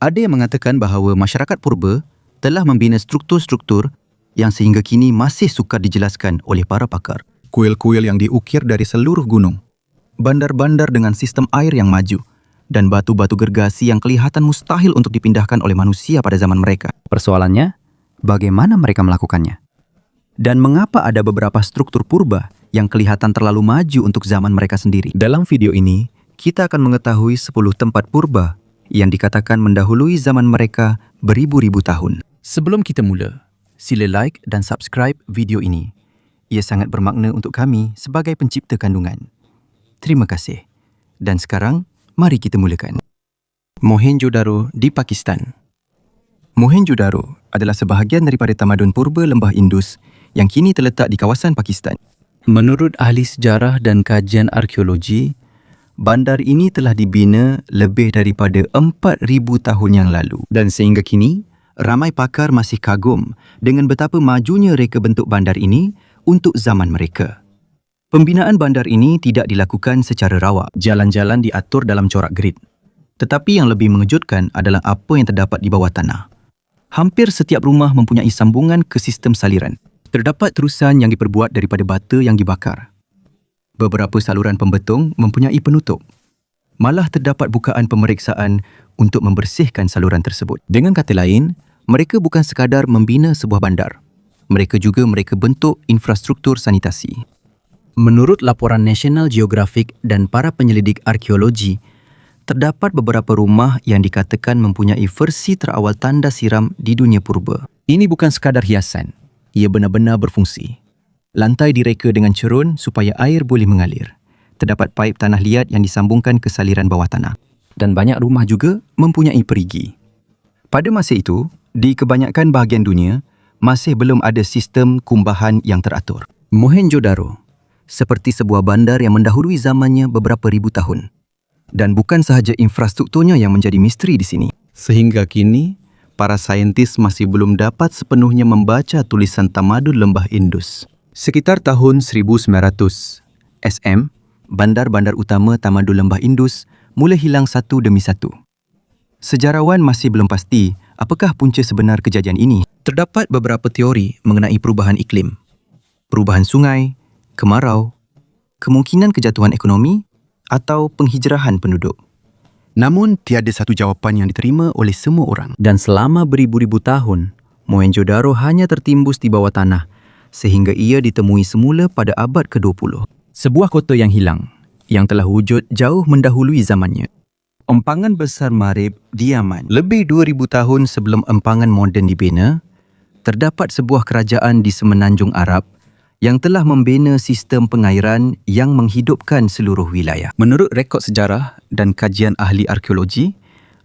Ada yang mengatakan bahawa masyarakat purba telah membina struktur-struktur yang sehingga kini masih sukar dijelaskan oleh para pakar. Kuil-kuil yang diukir dari seluruh gunung, bandar-bandar dengan sistem air yang maju, dan batu-batu gergasi yang kelihatan mustahil untuk dipindahkan oleh manusia pada zaman mereka. Persoalannya, bagaimana mereka melakukannya? Dan mengapa ada beberapa struktur purba yang kelihatan terlalu maju untuk zaman mereka sendiri? Dalam video ini, kita akan mengetahui 10 tempat purba yang dikatakan mendahului zaman mereka beribu-ribu tahun. Sebelum kita mula, sila like dan subscribe video ini. Ia sangat bermakna untuk kami sebagai pencipta kandungan. Terima kasih. Dan sekarang, mari kita mulakan. Mohenjo-daro di Pakistan. Mohenjo-daro adalah sebahagian daripada tamadun purba lembah Indus yang kini terletak di kawasan Pakistan. Menurut ahli sejarah dan kajian arkeologi, bandar ini telah dibina lebih daripada 4,000 tahun yang lalu. Dan sehingga kini, ramai pakar masih kagum dengan betapa majunya reka bentuk bandar ini untuk zaman mereka. Pembinaan bandar ini tidak dilakukan secara rawak. Jalan-jalan diatur dalam corak grid. Tetapi yang lebih mengejutkan adalah apa yang terdapat di bawah tanah. Hampir setiap rumah mempunyai sambungan ke sistem saliran. Terdapat terusan yang diperbuat daripada bata yang dibakar. Beberapa saluran pembetung mempunyai penutup. Malah terdapat bukaan pemeriksaan untuk membersihkan saluran tersebut. Dengan kata lain, mereka bukan sekadar membina sebuah bandar. Mereka juga mereka bentuk infrastruktur sanitasi. Menurut laporan National Geographic dan para penyelidik arkeologi, terdapat beberapa rumah yang dikatakan mempunyai versi terawal tanda siram di dunia purba. Ini bukan sekadar hiasan. Ia benar-benar berfungsi. Lantai direka dengan cerun supaya air boleh mengalir. Terdapat paip tanah liat yang disambungkan ke saliran bawah tanah. Dan banyak rumah juga mempunyai perigi. Pada masa itu, di kebanyakan bahagian dunia, masih belum ada sistem kumbahan yang teratur. Mohenjo-daro, seperti sebuah bandar yang mendahului zamannya beberapa ribu tahun. Dan bukan sahaja infrastrukturnya yang menjadi misteri di sini. Sehingga kini, para saintis masih belum dapat sepenuhnya membaca tulisan tamadun lembah Indus. Sekitar tahun 1900, SM, bandar-bandar utama tamadun lembah Indus mula hilang satu demi satu. Sejarawan masih belum pasti apakah punca sebenar kejadian ini. Terdapat beberapa teori mengenai perubahan iklim, perubahan sungai, kemarau, kemungkinan kejatuhan ekonomi atau penghijrahan penduduk. Namun, tiada satu jawapan yang diterima oleh semua orang. Dan selama beribu-ribu tahun, Mohenjo-daro hanya tertimbus di bawah tanah sehingga ia ditemui semula pada abad ke-20. Sebuah kota yang hilang, yang telah wujud jauh mendahului zamannya. Empangan besar Marib di Yaman. Lebih 2,000 tahun sebelum empangan moden dibina, terdapat sebuah kerajaan di semenanjung Arab yang telah membina sistem pengairan yang menghidupkan seluruh wilayah. Menurut rekod sejarah dan kajian ahli arkeologi,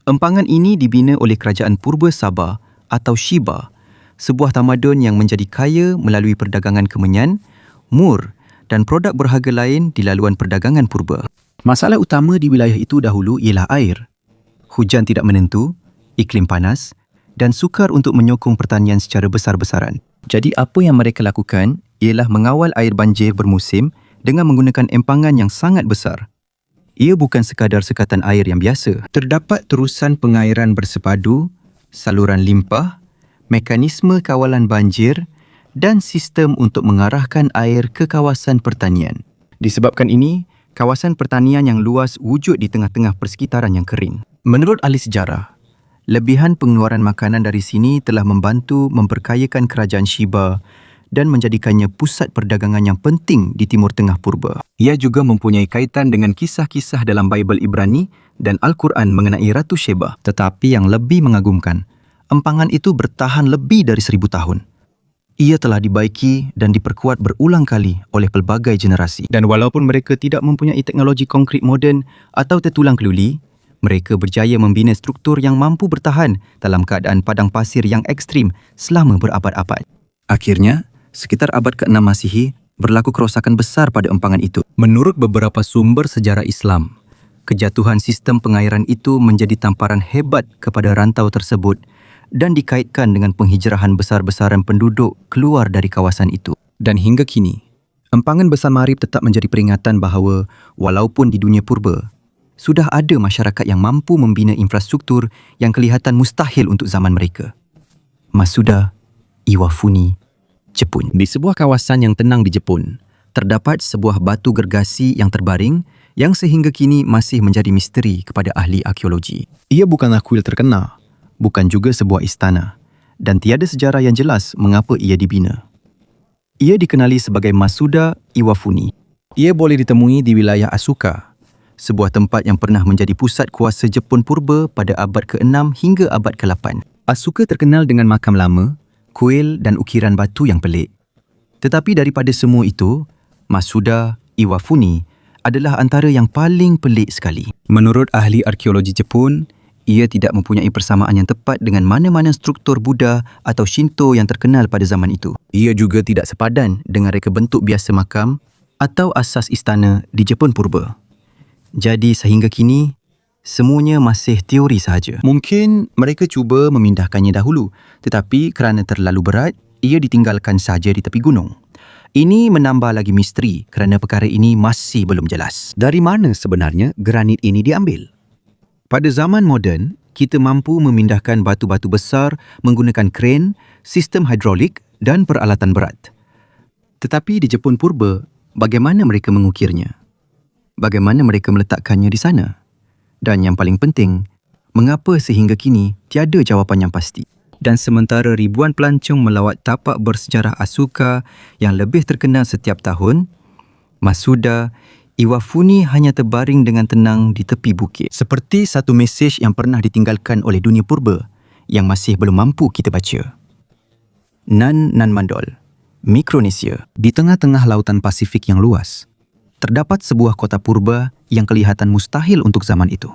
empangan ini dibina oleh kerajaan purba Sabah atau Shiba, sebuah tamadun yang menjadi kaya melalui perdagangan kemenyan, mur dan produk berharga lain di laluan perdagangan purba. Masalah utama di wilayah itu dahulu ialah air. Hujan tidak menentu, iklim panas dan sukar untuk menyokong pertanian secara besar-besaran. Jadi apa yang mereka lakukan ialah mengawal air banjir bermusim dengan menggunakan empangan yang sangat besar. Ia bukan sekadar sekatan air yang biasa. Terdapat terusan pengairan bersepadu, saluran limpah, mekanisme kawalan banjir dan sistem untuk mengarahkan air ke kawasan pertanian. Disebabkan ini, kawasan pertanian yang luas wujud di tengah-tengah persekitaran yang kering. Menurut ahli sejarah, lebihan pengeluaran makanan dari sini telah membantu memperkayakan kerajaan Shiba dan menjadikannya pusat perdagangan yang penting di Timur Tengah purba. Ia juga mempunyai kaitan dengan kisah-kisah dalam Bible Ibrani dan Al-Quran mengenai Ratu Sheba. Tetapi yang lebih mengagumkan, empangan itu bertahan lebih dari 1,000 tahun. Ia telah dibaiki dan diperkuat berulang kali oleh pelbagai generasi. Dan walaupun mereka tidak mempunyai teknologi konkrit moden atau tertulang keluli, mereka berjaya membina struktur yang mampu bertahan dalam keadaan padang pasir yang ekstrim selama berabad-abad. Akhirnya, sekitar abad ke-6 Masihi, berlaku kerosakan besar pada empangan itu. Menurut beberapa sumber sejarah Islam, kejatuhan sistem pengairan itu menjadi tamparan hebat kepada rantau tersebut dan dikaitkan dengan penghijrahan besar-besaran penduduk keluar dari kawasan itu. Dan hingga kini, empangan besar Marib tetap menjadi peringatan bahawa walaupun di dunia purba, sudah ada masyarakat yang mampu membina infrastruktur yang kelihatan mustahil untuk zaman mereka. Masuda Iwafuni, Jepun. Di sebuah kawasan yang tenang di Jepun, terdapat sebuah batu gergasi yang terbaring yang sehingga kini masih menjadi misteri kepada ahli arkeologi. Ia bukanlah kuil terkenal, bukan juga sebuah istana, dan tiada sejarah yang jelas mengapa ia dibina. Ia dikenali sebagai Masuda Iwafuni. Ia boleh ditemui di wilayah Asuka, sebuah tempat yang pernah menjadi pusat kuasa Jepun purba pada abad ke-6 hingga abad ke-8. Asuka terkenal dengan makam lama, kuil dan ukiran batu yang pelik. Tetapi daripada semua itu, Masuda Iwafuni adalah antara yang paling pelik sekali. Menurut ahli arkeologi Jepun, ia tidak mempunyai persamaan yang tepat dengan mana-mana struktur Buddha atau Shinto yang terkenal pada zaman itu. Ia juga tidak sepadan dengan reka bentuk biasa makam atau asas istana di Jepun purba. Jadi sehingga kini, semuanya masih teori sahaja. Mungkin mereka cuba memindahkannya dahulu, tetapi kerana terlalu berat, ia ditinggalkan sahaja di tepi gunung. Ini menambah lagi misteri kerana perkara ini masih belum jelas. Dari mana sebenarnya granit ini diambil? Pada zaman moden, kita mampu memindahkan batu-batu besar menggunakan kren, sistem hidrolik dan peralatan berat. Tetapi di Jepun purba, bagaimana mereka mengukirnya? Bagaimana mereka meletakkannya di sana? Dan yang paling penting, mengapa sehingga kini tiada jawapan yang pasti? Dan sementara ribuan pelancong melawat tapak bersejarah Asuka yang lebih terkenal setiap tahun, Masuda Iwafuni hanya terbaring dengan tenang di tepi bukit. Seperti satu mesej yang pernah ditinggalkan oleh dunia purba yang masih belum mampu kita baca. Nan Mandol, Mikronesia. Di tengah-tengah lautan Pasifik yang luas, terdapat sebuah kota purba yang kelihatan mustahil untuk zaman itu.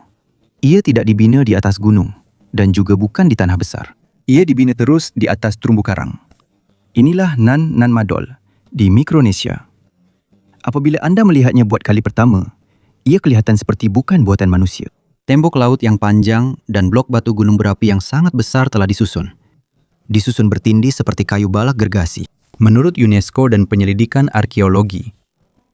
Ia tidak dibina di atas gunung dan juga bukan di tanah besar. Ia dibina terus di atas terumbu karang. Inilah Nan Madol di Mikronesia. Apabila anda melihatnya buat kali pertama, ia kelihatan seperti bukan buatan manusia. Tembok laut yang panjang dan blok batu gunung berapi yang sangat besar telah disusun. Disusun bertindih seperti kayu balak gergasi. Menurut UNESCO dan penyelidikan arkeologi,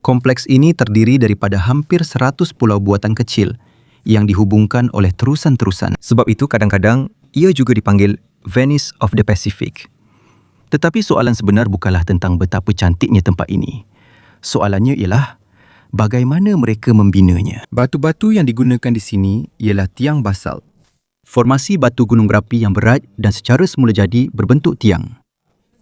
kompleks ini terdiri daripada hampir 100 pulau buatan kecil yang dihubungkan oleh terusan-terusan. Sebab itu kadang-kadang ia juga dipanggil Venice of the Pacific. Tetapi soalan sebenar bukanlah tentang betapa cantiknya tempat ini. Soalannya ialah bagaimana mereka membinanya. Batu-batu yang digunakan di sini ialah tiang basalt. Formasi batu gunung berapi yang berat dan secara semula jadi berbentuk tiang.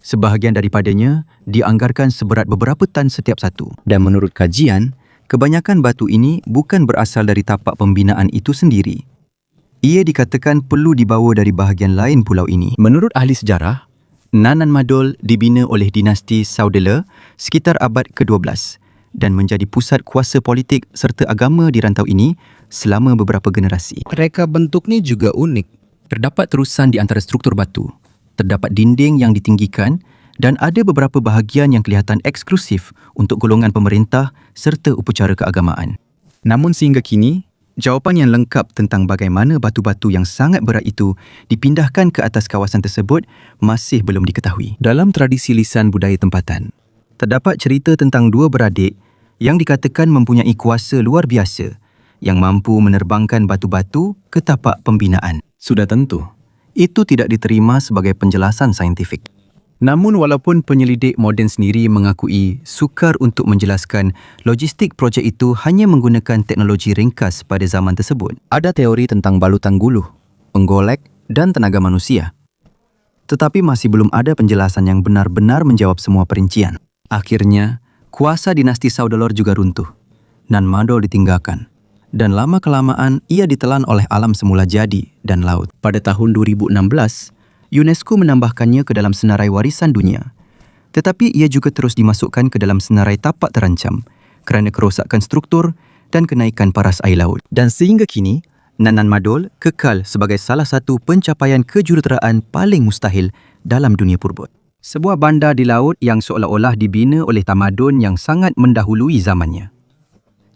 Sebahagian daripadanya dianggarkan seberat beberapa tan setiap satu. Dan menurut kajian, kebanyakan batu ini bukan berasal dari tapak pembinaan itu sendiri. Ia dikatakan perlu dibawa dari bahagian lain pulau ini. Menurut ahli sejarah, Nan Madol dibina oleh dinasti Saudela sekitar abad ke-12 dan menjadi pusat kuasa politik serta agama di rantau ini selama beberapa generasi. Reka bentuknya juga unik. Terdapat terusan di antara struktur batu. Terdapat dinding yang ditinggikan dan ada beberapa bahagian yang kelihatan eksklusif untuk golongan pemerintah serta upacara keagamaan. Namun sehingga kini, jawapan yang lengkap tentang bagaimana batu-batu yang sangat berat itu dipindahkan ke atas kawasan tersebut masih belum diketahui. Dalam tradisi lisan budaya tempatan, terdapat cerita tentang dua beradik yang dikatakan mempunyai kuasa luar biasa yang mampu menerbangkan batu-batu ke tapak pembinaan. Sudah tentu, itu tidak diterima sebagai penjelasan saintifik. Namun walaupun penyelidik moden sendiri mengakui sukar untuk menjelaskan logistik projek itu hanya menggunakan teknologi ringkas pada zaman tersebut. Ada teori tentang balutan guluh, penggolek dan tenaga manusia. Tetapi masih belum ada penjelasan yang benar-benar menjawab semua perincian. Akhirnya, kuasa dinasti Saudelor juga runtuh. Nan Madol ditinggalkan. Dan lama-kelamaan ia ditelan oleh alam semula jadi dan laut. Pada tahun 2016, UNESCO menambahkannya ke dalam senarai warisan dunia. Tetapi ia juga terus dimasukkan ke dalam senarai tapak terancam kerana kerosakan struktur dan kenaikan paras air laut. Dan sehingga kini, Nan Madol kekal sebagai salah satu pencapaian kejuruteraan paling mustahil dalam dunia purba. Sebuah bandar di laut yang seolah-olah dibina oleh tamadun yang sangat mendahului zamannya.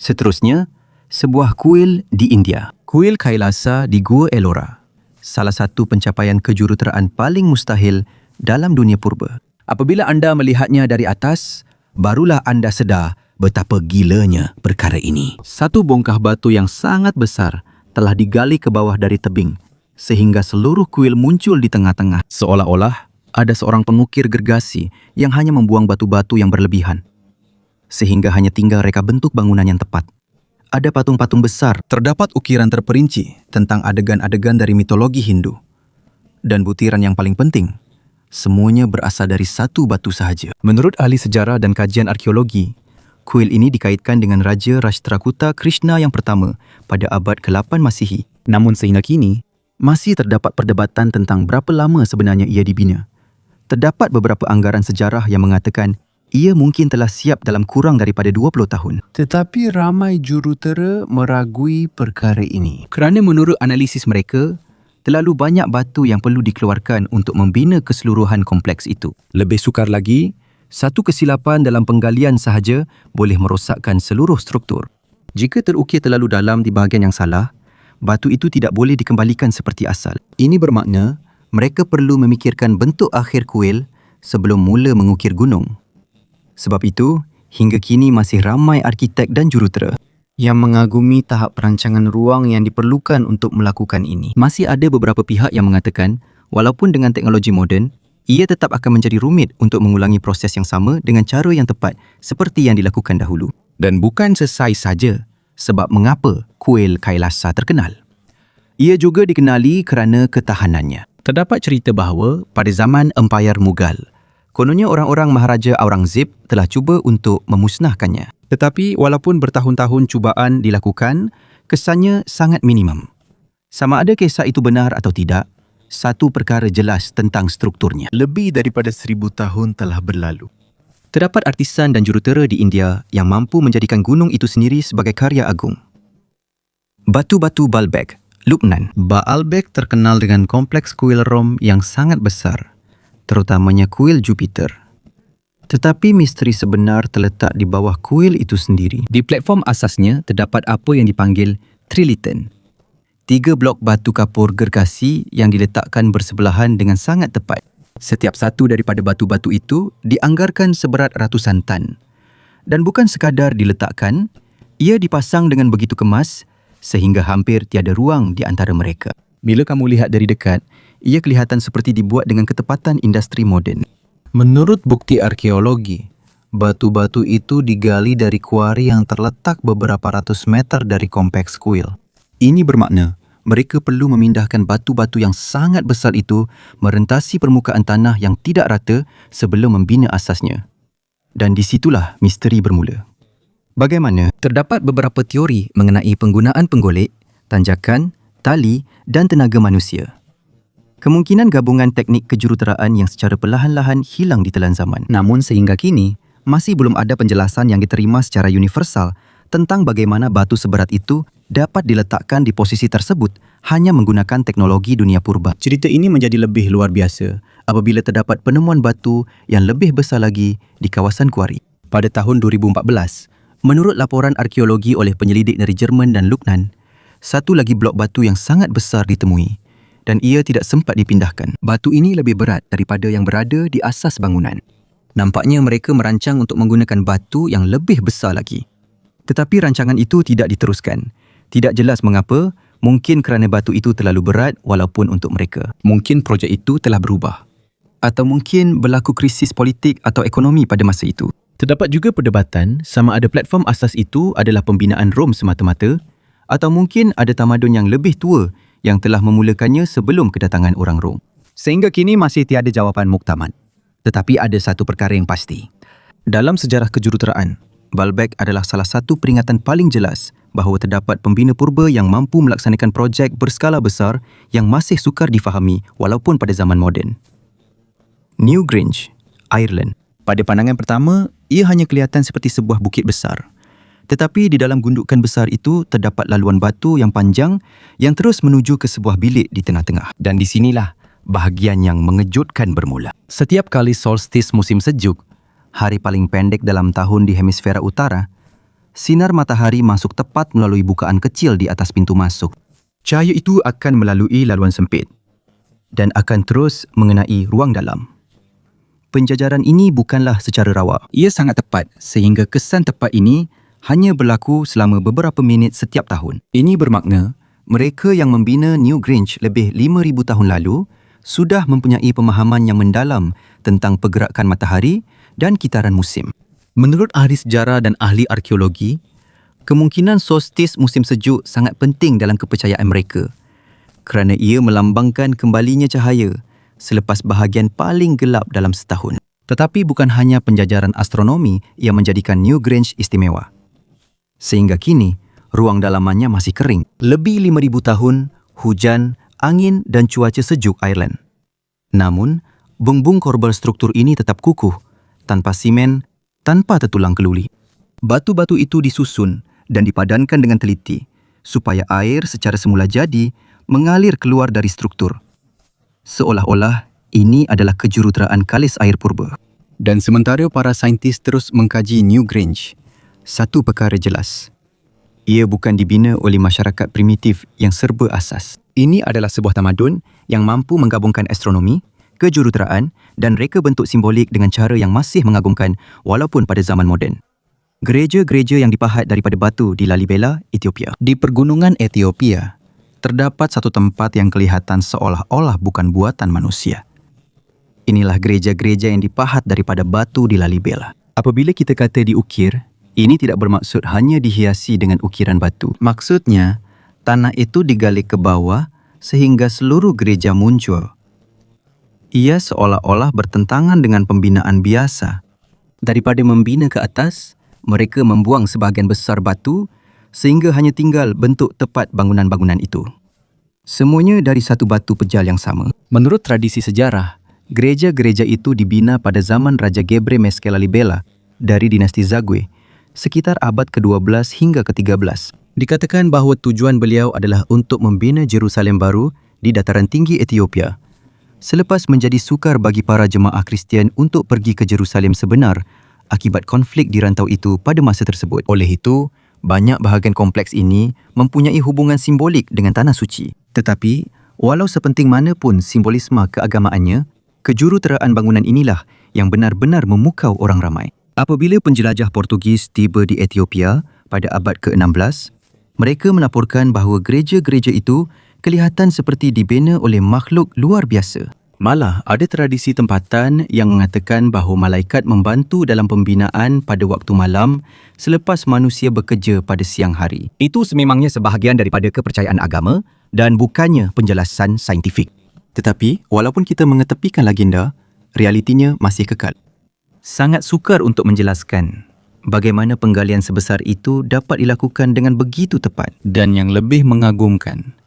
Seterusnya, sebuah kuil di India. Kuil Kailasa di Gua Ellora. Salah satu pencapaian kejuruteraan paling mustahil dalam dunia purba. Apabila anda melihatnya dari atas, barulah anda sedar betapa gilanya perkara ini. Satu bongkah batu yang sangat besar telah digali ke bawah dari tebing, sehingga seluruh kuil muncul di tengah-tengah. Seolah-olah ada seorang pengukir gergasi yang hanya membuang batu-batu yang berlebihan, sehingga hanya tinggal reka bentuk bangunan yang tepat. Ada patung-patung besar, terdapat ukiran terperinci tentang adegan-adegan dari mitologi Hindu. Dan butiran yang paling penting, semuanya berasal dari satu batu sahaja. Menurut ahli sejarah dan kajian arkeologi, kuil ini dikaitkan dengan Raja Rashtrakuta Krishna yang pertama pada abad ke-8 Masihi. Namun sehingga kini, masih terdapat perdebatan tentang berapa lama sebenarnya ia dibina. Terdapat beberapa anggaran sejarah yang mengatakan ia mungkin telah siap dalam kurang daripada 20 tahun. Tetapi ramai jurutera meragui perkara ini. Kerana menurut analisis mereka, terlalu banyak batu yang perlu dikeluarkan untuk membina keseluruhan kompleks itu. Lebih sukar lagi, satu kesilapan dalam penggalian sahaja boleh merosakkan seluruh struktur. Jika terukir terlalu dalam di bahagian yang salah, batu itu tidak boleh dikembalikan seperti asal. Ini bermakna mereka perlu memikirkan bentuk akhir kuil sebelum mula mengukir gunung. Sebab itu, hingga kini masih ramai arkitek dan jurutera Yang mengagumi tahap perancangan ruang yang diperlukan untuk melakukan ini. Masih ada beberapa pihak yang mengatakan, walaupun dengan teknologi moden, ia tetap akan menjadi rumit untuk mengulangi proses yang sama dengan cara yang tepat seperti yang dilakukan dahulu. Dan bukan sesai saja sebab mengapa kuil Kailasa terkenal. Ia juga dikenali kerana ketahanannya. Terdapat cerita bahawa pada zaman Empayar Mughal, kononnya orang-orang Maharaja Aurangzeb telah cuba untuk memusnahkannya. Tetapi walaupun bertahun-tahun cubaan dilakukan, kesannya sangat minimum. Sama ada kisah itu benar atau tidak, satu perkara jelas tentang strukturnya. Lebih daripada 1000 tahun telah berlalu. Terdapat artisan dan jurutera di India yang mampu menjadikan gunung itu sendiri sebagai karya agung. Batu-batu Baalbek, Lubnan. Baalbek terkenal dengan kompleks kuil Rom yang sangat besar, terutamanya kuil Jupiter. Tetapi misteri sebenar terletak di bawah kuil itu sendiri. Di platform asasnya terdapat apa yang dipanggil trilithon. 3 blok batu kapur gergasi yang diletakkan bersebelahan dengan sangat tepat. Setiap satu daripada batu-batu itu dianggarkan seberat ratusan tan. Dan bukan sekadar diletakkan, ia dipasang dengan begitu kemas sehingga hampir tiada ruang di antara mereka. Bila kamu lihat dari dekat, ia kelihatan seperti dibuat dengan ketepatan industri moden. Menurut bukti arkeologi, batu-batu itu digali dari kuari yang terletak beberapa ratus meter dari kompleks kuil. Ini bermakna mereka perlu memindahkan batu-batu yang sangat besar itu merentasi permukaan tanah yang tidak rata sebelum membina asasnya. Dan di situlah misteri bermula. Bagaimana? Terdapat beberapa teori mengenai penggunaan penggolek, tanjakan, tali dan tenaga manusia. Kemungkinan gabungan teknik kejuruteraan yang secara perlahan-lahan hilang ditelan zaman. Namun sehingga kini, masih belum ada penjelasan yang diterima secara universal tentang bagaimana batu seberat itu dapat diletakkan di posisi tersebut hanya menggunakan teknologi dunia purba. Cerita ini menjadi lebih luar biasa apabila terdapat penemuan batu yang lebih besar lagi di kawasan kuari. Pada tahun 2014, menurut laporan arkeologi oleh penyelidik dari Jerman dan Lubnan, satu lagi blok batu yang sangat besar ditemui dan ia tidak sempat dipindahkan. Batu ini lebih berat daripada yang berada di asas bangunan. Nampaknya mereka merancang untuk menggunakan batu yang lebih besar lagi. Tetapi rancangan itu tidak diteruskan. Tidak jelas mengapa, mungkin kerana batu itu terlalu berat walaupun untuk mereka. Mungkin projek itu telah berubah. Atau mungkin berlaku krisis politik atau ekonomi pada masa itu. Terdapat juga perdebatan sama ada platform asas itu adalah pembinaan Rom semata-mata atau mungkin ada tamadun yang lebih tua yang telah memulakannya sebelum kedatangan orang Rom. Sehingga kini masih tiada jawapan muktamad. Tetapi ada satu perkara yang pasti. Dalam sejarah kejuruteraan, Baalbek adalah salah satu peringatan paling jelas bahawa terdapat pembina purba yang mampu melaksanakan projek berskala besar yang masih sukar difahami walaupun pada zaman moden. Newgrange, Ireland. Pada pandangan pertama, ia hanya kelihatan seperti sebuah bukit besar. Tetapi di dalam gundukan besar itu terdapat laluan batu yang panjang yang terus menuju ke sebuah bilik di tengah-tengah. Dan di sinilah bahagian yang mengejutkan bermula. Setiap kali solstis musim sejuk, hari paling pendek dalam tahun di hemisfera utara, sinar matahari masuk tepat melalui bukaan kecil di atas pintu masuk. Cahaya itu akan melalui laluan sempit dan akan terus mengenai ruang dalam. penjajaran ini bukanlah secara rawa. Ia sangat tepat sehingga kesan tepat ini hanya berlaku selama beberapa minit setiap tahun. Ini bermakna mereka yang membina Newgrange lebih 5,000 tahun lalu sudah mempunyai pemahaman yang mendalam tentang pergerakan matahari dan kitaran musim. Menurut ahli sejarah dan ahli arkeologi, kemungkinan solstis musim sejuk sangat penting dalam kepercayaan mereka kerana ia melambangkan kembalinya cahaya selepas bahagian paling gelap dalam setahun. Tetapi bukan hanya penjajaran astronomi yang menjadikan Newgrange istimewa. Sehingga kini, ruang dalamannya masih kering. Lebih 5,000 tahun, hujan, angin dan cuaca sejuk Ireland. Namun, bumbung korbel struktur ini tetap kukuh, tanpa simen, tanpa tertulang keluli. Batu-batu itu disusun dan dipadankan dengan teliti, supaya air secara semula jadi mengalir keluar dari struktur. Seolah-olah ini adalah kejuruteraan kalis air purba. Dan sementara para saintis terus mengkaji Newgrange, satu perkara jelas. Ia bukan dibina oleh masyarakat primitif yang serba asas. Ini adalah sebuah tamadun yang mampu menggabungkan astronomi, kejuruteraan dan reka bentuk simbolik dengan cara yang masih mengagumkan walaupun pada zaman moden. Gereja-gereja yang dipahat daripada batu di Lalibela, Ethiopia. Di pergunungan Ethiopia, terdapat satu tempat yang kelihatan seolah-olah bukan buatan manusia. Inilah gereja-gereja yang dipahat daripada batu di Lalibela. Apabila kita kata diukir, ini tidak bermaksud hanya dihiasi dengan ukiran batu. Maksudnya, tanah itu digali ke bawah sehingga seluruh gereja muncul. Ia seolah-olah bertentangan dengan pembinaan biasa. Daripada membina ke atas, mereka membuang sebahagian besar batu sehingga hanya tinggal bentuk tepat bangunan-bangunan itu. Semuanya dari satu batu pejal yang sama. Menurut tradisi sejarah, gereja-gereja itu dibina pada zaman Raja Gebre Meskel Lalibela dari dinasti Zagwe, sekitar abad ke-12 hingga ke-13. Dikatakan bahawa tujuan beliau adalah untuk membina Jerusalem baru di dataran tinggi Ethiopia. Selepas menjadi sukar bagi para jemaah Kristian untuk pergi ke Jerusalem sebenar akibat konflik di rantau itu pada masa tersebut. Oleh itu, banyak bahagian kompleks ini mempunyai hubungan simbolik dengan tanah suci. Tetapi, walau sepenting mana pun simbolisme keagamaannya, kejuruteraan bangunan inilah yang benar-benar memukau orang ramai. Apabila penjelajah Portugis tiba di Ethiopia pada abad ke-16, mereka melaporkan bahawa gereja-gereja itu kelihatan seperti dibina oleh makhluk luar biasa. Malah ada tradisi tempatan yang mengatakan bahawa malaikat membantu dalam pembinaan pada waktu malam selepas manusia bekerja pada siang hari. Itu sememangnya sebahagian daripada kepercayaan agama dan bukannya penjelasan saintifik. Tetapi, walaupun kita mengetepikan legenda, realitinya masih kekal. Sangat sukar untuk menjelaskan bagaimana penggalian sebesar itu dapat dilakukan dengan begitu tepat. Dan yang lebih mengagumkan,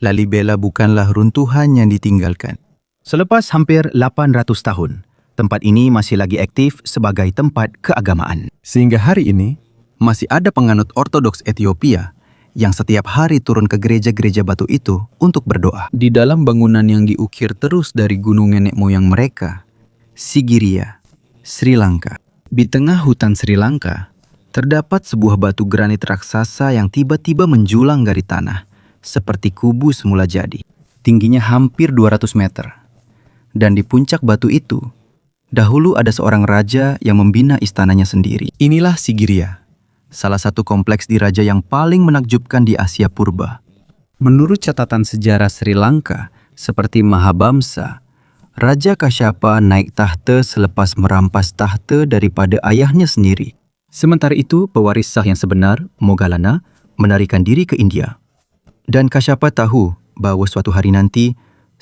Lalibela bukanlah runtuhan yang ditinggalkan. Selepas hampir 800 tahun, tempat ini masih lagi aktif sebagai tempat keagamaan. Sehingga hari ini, masih ada penganut Ortodoks Ethiopia yang setiap hari turun ke gereja-gereja batu itu untuk berdoa. Di dalam bangunan yang diukir terus dari gunung nenek moyang mereka, Sigiriya, Sri Lanka. Di tengah hutan Sri Lanka, terdapat sebuah batu granit raksasa yang tiba-tiba menjulang dari tanah, seperti kubu semula jadi. Tingginya hampir 200 meter. Dan di puncak batu itu, dahulu ada seorang raja yang membina istananya sendiri. Inilah Sigiriya, salah satu kompleks diraja yang paling menakjubkan di Asia Purba. Menurut catatan sejarah Sri Lanka, seperti Mahabamsa, Raja Kashyapa naik tahta selepas merampas tahta daripada ayahnya sendiri. Sementara itu, pewaris sah yang sebenar, Moggallana, menarikan diri ke India. Dan Kashyapa tahu bahawa suatu hari nanti,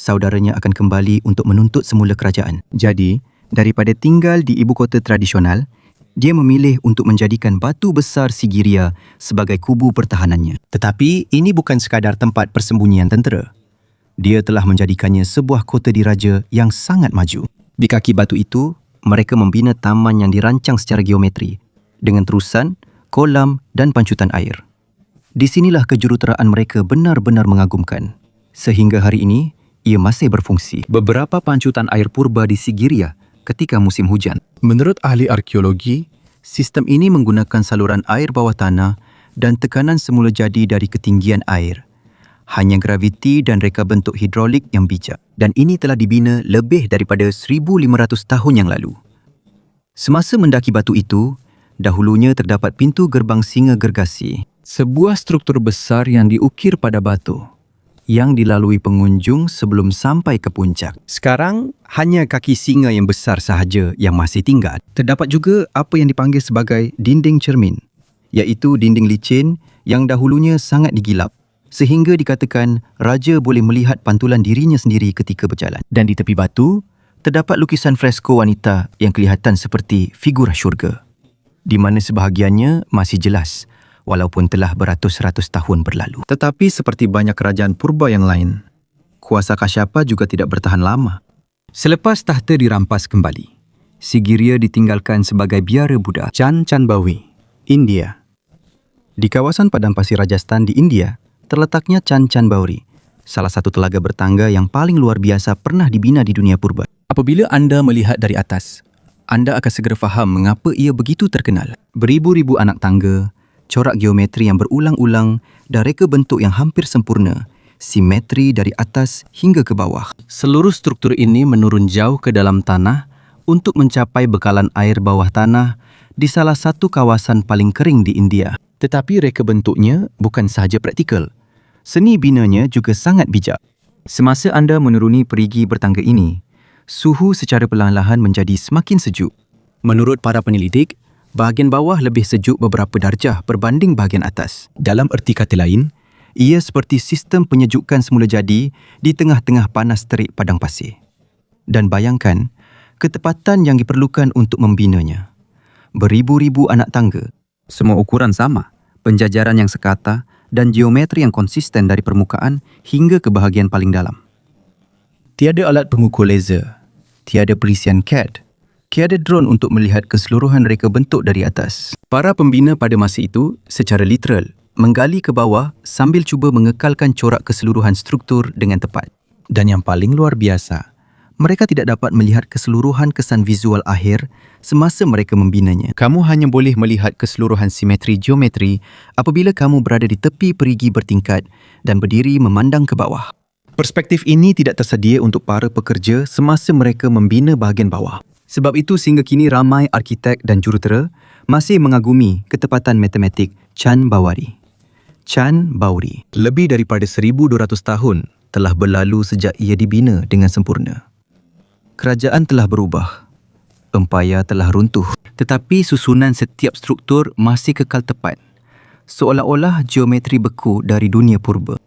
saudaranya akan kembali untuk menuntut semula kerajaan. Jadi, daripada tinggal di ibu kota tradisional, dia memilih untuk menjadikan batu besar Sigiriya sebagai kubu pertahanannya. Tetapi, ini bukan sekadar tempat persembunyian tentera. Dia telah menjadikannya sebuah kota diraja yang sangat maju. Di kaki batu itu, mereka membina taman yang dirancang secara geometri dengan terusan, kolam dan pancutan air. Di sinilah kejuruteraan mereka benar-benar mengagumkan. Sehingga hari ini, ia masih berfungsi. Beberapa pancutan air purba di Sigiriya ketika musim hujan. Menurut ahli arkeologi, sistem ini menggunakan saluran air bawah tanah dan tekanan semula jadi dari ketinggian air. hanya graviti dan reka bentuk hidrolik yang bijak. Dan ini telah dibina lebih daripada 1,500 tahun yang lalu. Semasa mendaki batu itu, dahulunya terdapat pintu gerbang singa gergasi, sebuah struktur besar yang diukir pada batu, yang dilalui pengunjung sebelum sampai ke puncak. Sekarang, hanya kaki singa yang besar sahaja yang masih tinggal. Terdapat juga apa yang dipanggil sebagai dinding cermin, iaitu dinding licin yang dahulunya sangat digilap, sehingga dikatakan raja boleh melihat pantulan dirinya sendiri ketika berjalan. Dan di tepi batu, Terdapat lukisan fresko wanita yang kelihatan seperti figura syurga, di mana sebahagiannya masih jelas walaupun telah beratus-ratus tahun berlalu. tetapi seperti banyak kerajaan purba yang lain, kuasa Kasyapa juga tidak bertahan lama. Selepas tahta dirampas kembali, Sigiriya ditinggalkan sebagai biara Buddha. Chan Bawi, India. Di kawasan padang pasir Rajasthan di India, terletaknya Chan Bawi, salah satu telaga bertangga yang paling luar biasa pernah dibina di dunia purba. Apabila anda melihat dari atas, anda akan segera faham mengapa ia begitu terkenal. Beribu-ribu anak tangga, corak geometri yang berulang-ulang dan reka bentuk yang hampir sempurna, simetri dari atas hingga ke bawah. Seluruh struktur ini menurun jauh ke dalam tanah untuk mencapai bekalan air bawah tanah di salah satu kawasan paling kering di India. Tetapi reka bentuknya bukan sahaja praktikal. Seni binanya juga sangat bijak. Semasa anda menuruni perigi bertangga ini, suhu secara perlahan-lahan menjadi semakin sejuk. Menurut para penyelidik, bahagian bawah lebih sejuk beberapa darjah berbanding bahagian atas. Dalam erti kata lain, ia seperti sistem penyejukan semula jadi di tengah-tengah panas terik padang pasir. Dan bayangkan, ketepatan yang diperlukan untuk membinanya. Beribu-ribu anak tangga. Semua ukuran sama, penjajaran yang sekata dan geometri yang konsisten dari permukaan hingga ke bahagian paling dalam. Tiada alat pengukur laser, tiada pelisian CAD, tiada drone untuk melihat keseluruhan reka bentuk dari atas. Para pembina pada masa itu secara literal menggali ke bawah sambil cuba mengekalkan corak keseluruhan struktur dengan tepat. Dan yang paling luar biasa, mereka tidak dapat melihat keseluruhan kesan visual akhir semasa mereka membinanya. Kamu hanya boleh melihat keseluruhan simetri geometri apabila kamu berada di tepi perigi bertingkat dan berdiri memandang ke bawah. Perspektif ini tidak tersedia untuk para pekerja semasa mereka membina bahagian bawah. Sebab itu sehingga kini ramai arkitek dan jurutera masih mengagumi ketepatan matematik Chan Bawi. Lebih daripada 1,200 tahun telah berlalu sejak ia dibina dengan sempurna. Kerajaan telah berubah. Empayar telah runtuh. Tetapi susunan setiap struktur masih kekal tepat. Seolah-olah geometri beku dari dunia purba.